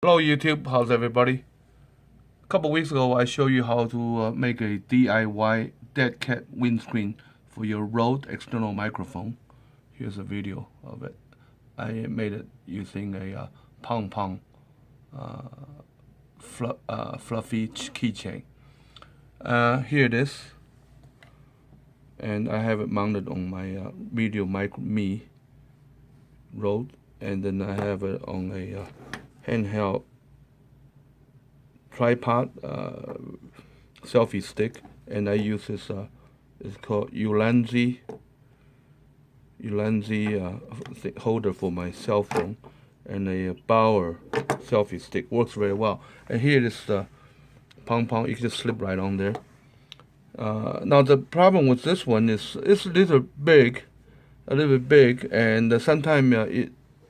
Hello YouTube, how's everybody? A couple weeks ago I showed you how to make a DIY dead cat windscreen for your Rode external microphone. Here's a video of it. I made it using a pong pong fluffy keychain. Here it is, and I have it mounted on my VideoMic Me Rode, and then I have it on a handheld tripod selfie stick, and I use this it's called Ulanzi holder for my cell phone, and a Bauer selfie stick. Works very well. And here is the pong pong. You can just slip right on there. Now the problem with this one is it's a little bit big, and sometimes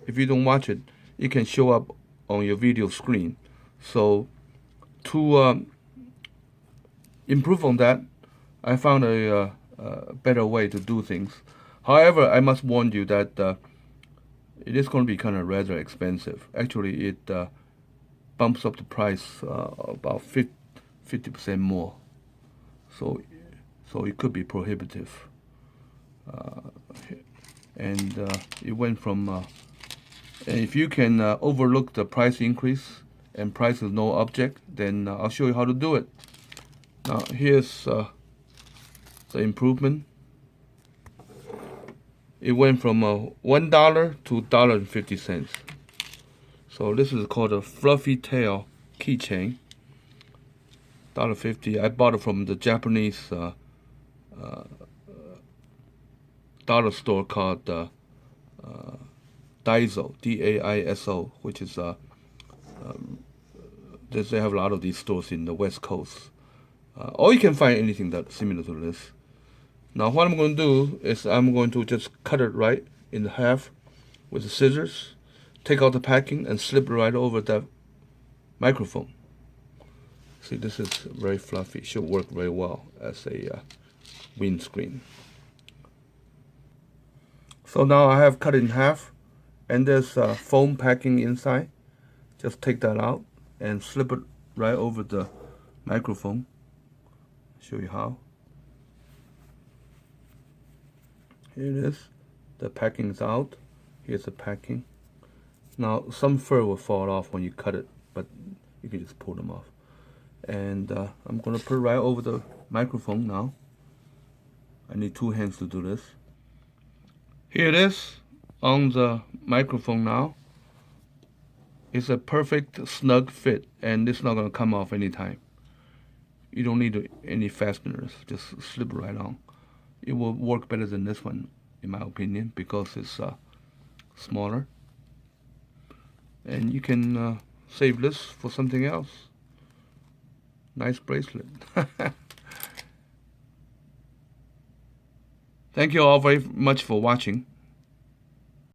if you don't watch it, it can show up on your video screen. So to improve on that, I found a better way to do things. However, I must warn you that it is going to be kind of rather expensive. Actually, it bumps up the price about 50% more. So it could be prohibitive. And it went from and if you can overlook the price increase and price is no object, then I'll show you how to do it. Now here's the improvement. It went from $1 to $1.50. So this is called a fluffy tail keychain. $1.50. I bought it from the Japanese dollar store called Daiso, D-A-I-S-O, which is they have a lot of these stores in the West Coast. Or you can find anything that's similar to this. Now what I'm going to do is I'm going to just cut it right in half with the scissors, take out the packing, and slip it right over that microphone. See, this is very fluffy. Should work very well as a windscreen. So now I have cut it in half, and there's foam packing inside. Just take that out and slip it right over the microphone. Show you how. Here it is. The packing is out. Here's the packing. Now some fur will fall off when you cut it, but you can just pull them off. And I'm gonna put it right over the microphone now. I need 2 hands to do this. Here it is on the microphone now. It's a perfect snug fit, and it's not going to come off anytime. You don't need any fasteners, just slip right on. It will work better than this one, in my opinion, because it's smaller. And you can save this for something else. Nice bracelet. Thank you all very much for watching.